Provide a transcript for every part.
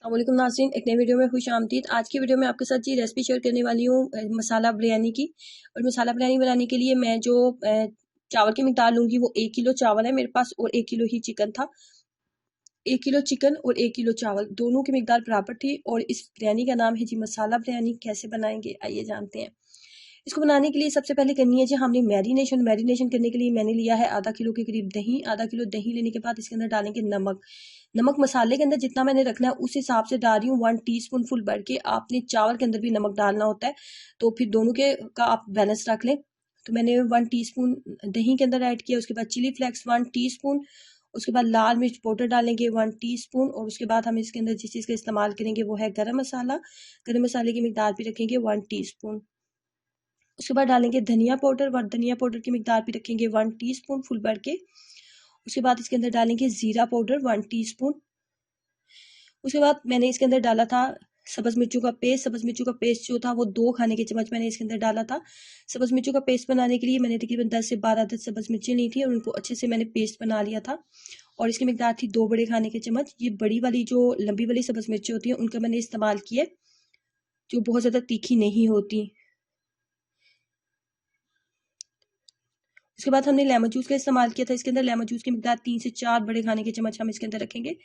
अस्सलामुअलैकुम नाज़रीन, एक नई वीडियो में खुश आमदीद। आज की वीडियो में आपके साथ जी रेसिपी शेयर करने वाली हूँ मसाला बिरयानी की। और मसाला बिरयानी बनाने के लिए मैं जो चावल की मिकदार लूँगी वो 1 किलो चावल है मेरे पास और 1 किलो ही चिकन था। 1 किलो चिकन और 1 किलो चावल दोनों की मिकदार बराबर थी। और इस बिरयानी का नाम है जी मसाला बिरयानी। कैसे बनाएंगे आइए जानते हैं। इसको बनाने के लिए सबसे पहले करनी है जी हमने मैरिनेशन करने के लिए मैंने लिया है आधा किलो के करीब दही। आधा किलो दही लेने के बाद इसके अंदर डालेंगे नमक मसाले के अंदर जितना मैंने रखना है उस हिसाब से डाल रही हूँ। 1 टीस्पून फुल भर के। आपने चावल के अंदर भी नमक डालना होता है, तो फिर दोनों के का आप बैलेंस रख लें। तो मैंने 1 टीस्पून दही के अंदर ऐड किया। उसके बाद चिली फ्लेक्स 1 टीस्पून। उसके बाद लाल मिर्च पाउडर डालेंगे 1 टीस्पून। और उसके बाद हम इसके अंदर जिस चीज़ का इस्तेमाल करेंगे वो है गरम मसाला। गरम मसाले की मिकदार भी रखेंगे 1 टीस्पून। उसके बाद डालेंगे धनिया पाउडर की मिकदार भी रखेंगे 1 टीस्पून फुल भर के। उसके बाद इसके अंदर डालेंगे जीरा पाउडर 1 टीस्पून। उसके बाद मैंने इसके अंदर डाला था सब्ज़ मिर्चों का पेस्ट जो था वो 2 खाने के चम्मच मैंने इसके अंदर डाला था। सब्ज़ मिर्चों का पेस्ट बनाने के लिए मैंने तकरीबन 10 से 12 अदद सब्ज़ मिर्चें ली थी और उनको अच्छे से मैंने पेस्ट बना लिया था। और इसकी मिकदार थी 2 बड़े खाने के चम्मच। ये बड़ी वाली जो लंबी वाली सब्ज़ मिर्चें होती हैं उनका मैंने इस्तेमाल किया, जो बहुत ज़्यादा तीखी नहीं होती। उसके बाद हमने लेमन जूस का इस्तेमाल किया था। इसके अंदर लेमन जूस की मिकदार 3 से 4 बड़े खाने के चम्मच हम इसके अंदर रखेंगे।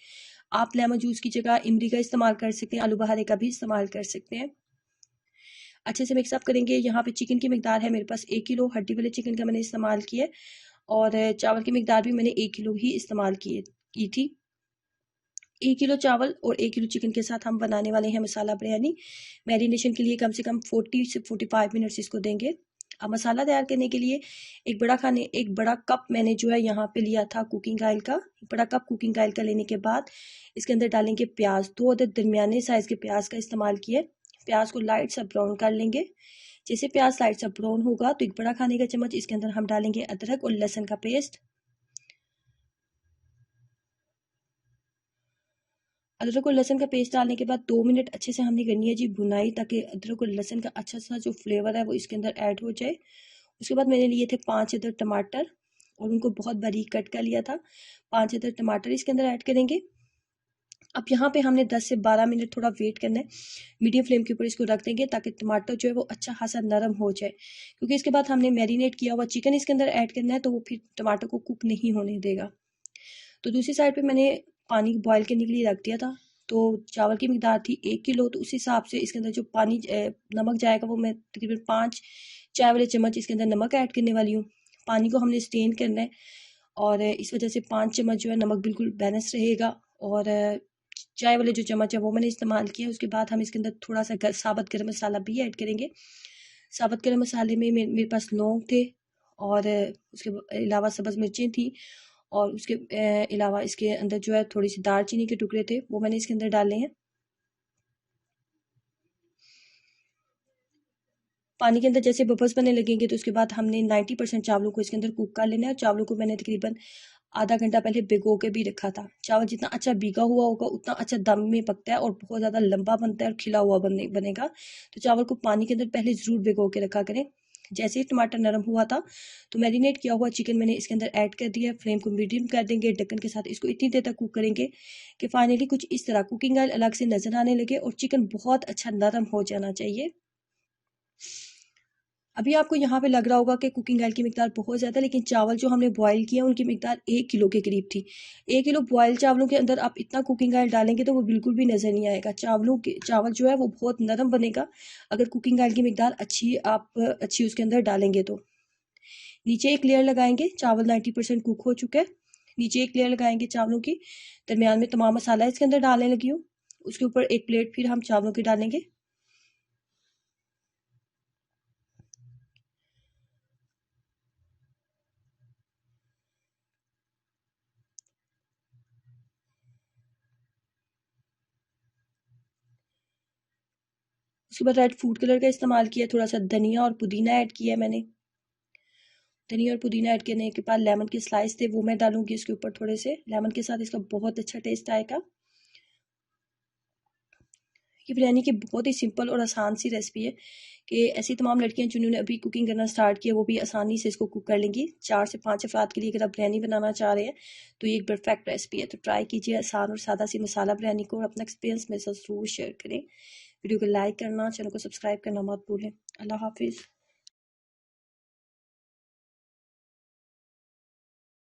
आप लेमन जूस की जगह इमली का इस्तेमाल कर सकते हैं, आलू बहारे का भी इस्तेमाल कर सकते हैं। अच्छे से मिक्सअप करेंगे। यहाँ पे चिकन की मिकदार है मेरे पास 1 किलो। हड्डी वाले चिकन का मैंने इस्तेमाल किया। और चावल की मिकदार भी मैंने 1 किलो ही इस्तेमाल की थी। 1 किलो चावल और 1 किलो चिकन के साथ हम बनाने वाले हैं मसाला बिरयानी। मैरिनेशन के लिए कम से कम 40 से 45 मिनट्स इसको देंगे। अब मसाला तैयार करने के लिए एक बड़ा कप मैंने जो है यहाँ पे लिया था कुकिंग ऑयल का। एक बड़ा कप कुकिंग ऑयल का लेने के बाद इसके अंदर डालेंगे प्याज। 2 अदद दरमियाने साइज के प्याज का इस्तेमाल किए। प्याज को लाइट सा ब्राउन कर लेंगे। जैसे प्याज लाइट सा ब्राउन होगा तो एक बड़ा खाने का चम्मच इसके अंदर हम डालेंगे अदरक और लहसुन का पेस्ट। अदरक और लहसुन का पेस्ट डालने के बाद 2 मिनट अच्छे से हमने करनी है जी भुनाई, ताकि अदरक और लहसुन का अच्छा सा जो फ्लेवर है वो इसके अंदर ऐड हो जाए। उसके बाद मैंने लिए थे 5 अदर टमाटर और उनको बहुत बारीक कट कर लिया था। 5 अदर टमाटर इसके अंदर ऐड करेंगे। अब यहाँ पे हमने 10 से 12 मिनट थोड़ा वेट करना है। मीडियम फ्लेम के ऊपर इसको रख देंगे ताकि टमाटर जो है वो अच्छा खासा नरम हो जाए, क्योंकि इसके बाद हमने मैरिनेट किया हुआ चिकन इसके अंदर ऐड करना है, तो वो फिर टमाटर को कुक नहीं होने देगा। तो दूसरी साइड पे मैंने पानी बॉयल करने के लिए रख दिया था। तो चावल की मिकदार थी 1 किलो, तो उस हिसाब से इसके अंदर जो पानी नमक जाएगा वो मैं तकरीबन 5 चाय वाले चम्मच इसके अंदर नमक ऐड करने वाली हूँ। पानी को हमने स्टेन करना है और इस वजह से 5 चम्मच जो है नमक बिल्कुल बैलेंस रहेगा। और चाय वाले जो चम्मच है वो मैंने इस्तेमाल किया। उसके बाद हम इसके अंदर थोड़ा सा साबुत गरम मसाला भी ऐड करेंगे। साबुत गरम मसाले में मेरे पास लौंग थे और उसके अलावा सब्ज़ मिर्चें थी। और उसके अलावा इसके अंदर जो है थोड़ी सी दालचीनी के टुकड़े थे, वो मैंने इसके अंदर डाले हैं। पानी के अंदर जैसे बबल्स बनने लगेंगे तो उसके बाद हमने 90% चावलों को इसके अंदर कुक कर लेना है। चावलों को मैंने तकरीबन आधा घंटा पहले भिगो के भी रखा था। चावल जितना अच्छा भीगा हुआ होगा उतना अच्छा दम में पकता है और बहुत ज़्यादा लंबा बनता है और खिला हुआ बनेगा। तो चावल को पानी के अंदर पहले ज़रूर भिगो के रखा करें। जैसे ही टमाटर नरम हुआ था तो मैरिनेट किया हुआ चिकन मैंने इसके अंदर ऐड कर दिया। फ्लेम को मीडियम कर देंगे ढक्कन के साथ। इसको इतनी देर तक कुक करेंगे कि फाइनली कुछ इस तरह कुकिंग ऑयल अलग से नज़र आने लगे और चिकन बहुत अच्छा नरम हो जाना चाहिए। अभी आपको यहाँ पे लग रहा होगा कि कुकिंग ऑयल की मिकदार बहुत ज़्यादा है, लेकिन चावल जो हमने बॉयल किया उनकी मिकदार 1 किलो के करीब थी। 1 किलो बॉयल चावलों के अंदर आप इतना कुकिंग ऑयल डालेंगे तो वो बिल्कुल भी नज़र नहीं आएगा। चावल जो है वो बहुत नरम बनेगा अगर कुकिंग ऑयल की मिकदार अच्छी उसके अंदर डालेंगे तो। नीचे एक लेयर लगाएंगे। चावल 90% कुक हो चुका है। नीचे एक लेयर लगाएंगे चावलों की। दरमियान में तमाम मसाला इसके अंदर डालने लगी हूँ। उसके ऊपर एक प्लेट फिर हम चावलों की डालेंगे। उसके बाद रेड फूड कलर का इस्तेमाल किया। थोड़ा सा धनिया और पुदीना ऐड किया मैंने। धनिया और पुदीना ऐड करने के बाद लेमन के स्लाइस थे वो मैं डालूंगी इसके ऊपर। थोड़े से लेमन के साथ इसका बहुत अच्छा टेस्ट आएगा। ये बिरयानी की बहुत ही सिंपल और आसान सी रेसिपी है कि ऐसी तमाम लड़कियां जिन्होंने अभी कुकिंग करना स्टार्ट किया वो भी आसानी से इसको कुक कर लेंगी। 4 से 5 अफराद के लिए अगर आप बिरयानी बनाना चाह रहे हैं तो ये एक परफेक्ट रेसिपी है। तो ट्राई कीजिए आसान और सादा सी मसाला बिरयानी को और अपना एक्सपीरियंस मेरे साथ ज़रूर शेयर करें। वीडियो को लाइक करना, चैनल को सब्सक्राइब करना मत भूलें। अल्लाह हाफिज़।